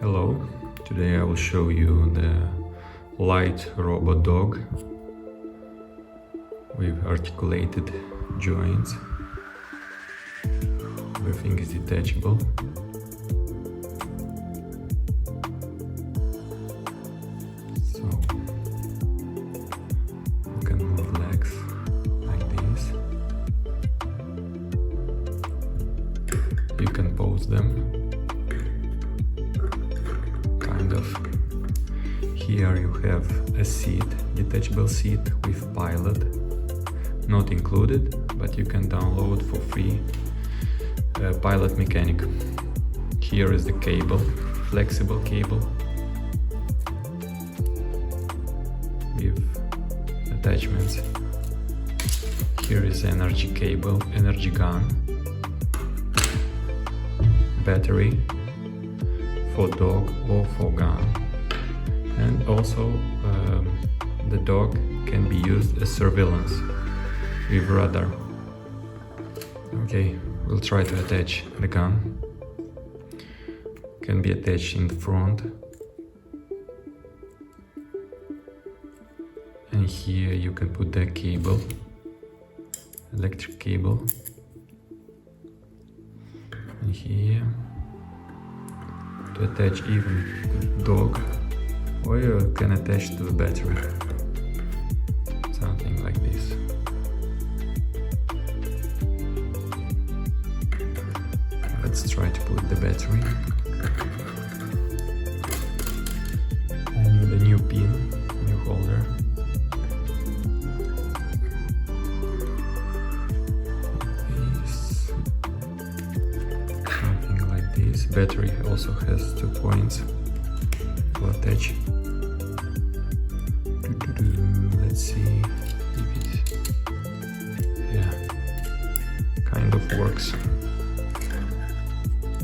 Hello, today I will show you the light robot dog with articulated joints. Everything is detachable. So you can move legs like this. You can pose them. Here you have a seat, detachable seat with pilot, not included, but you can download for free Pilot Mechanic. Here is the cable, flexible cable with attachments. Here is energy cable, energy gun, battery for dog or for gun. And also the dog can be used as surveillance with radar. Okay, we'll try to attach the gun. Can be attached in the front. And here you can put the cable, electric cable. And here to attach even the dog. Or you can attach to the battery, something like this. Let's try to put the battery. I need a new pin, new holder. This. Something like this. Battery also has 2 points to attach. Let's see if it kind of works.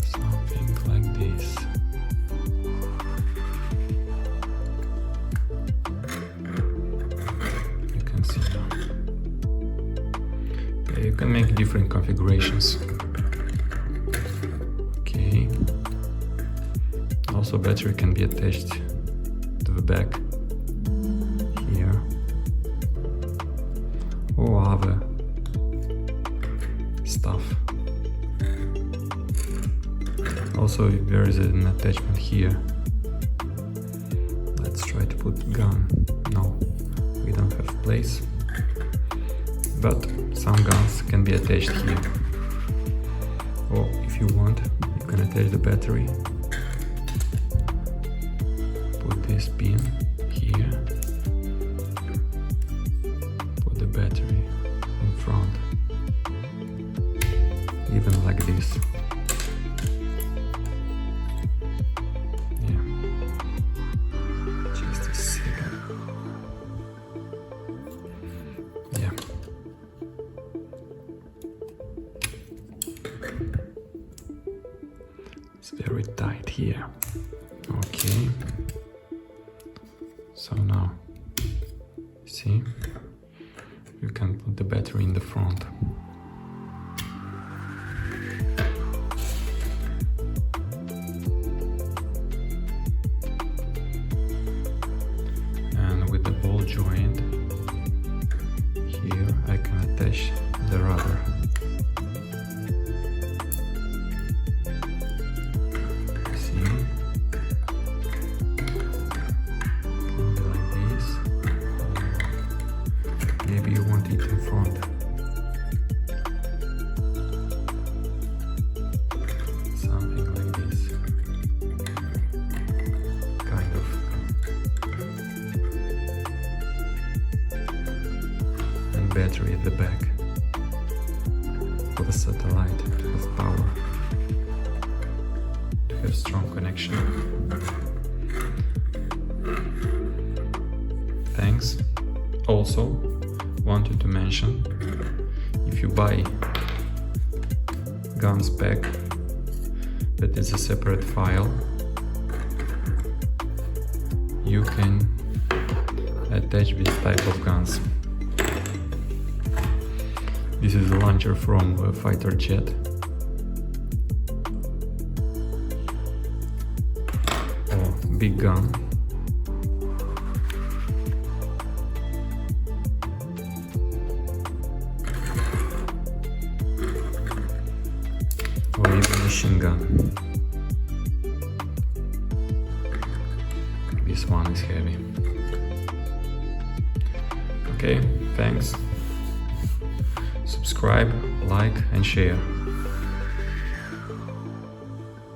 Something like this. You can see now. Okay, you can make different configurations. Okay. Also, battery can be attached to the back. Or other stuff. Also, there is an attachment here. Let's try to put gun. No, we don't have place. But some guns can be attached here. Or if you want, you can attach the battery. Put this pin here. Battery in front, even like this. Yeah, just a second. Yeah, it's very tight here. Okay, so now see, you can put the battery in the front. And with the ball joint, here I can attach the rudder. See? Can be like this. Maybe you want it in front. Something like this. Kind of. And battery at the back. For the satellite to have power. To have strong connection. Thanks. Also, wanted to mention, if you buy gun spec, that is a separate file, you can attach this type of guns. This is a launcher from a fighter jet. big gun. Or even machine gun. This one is heavy. Okay, thanks. Subscribe, like and share.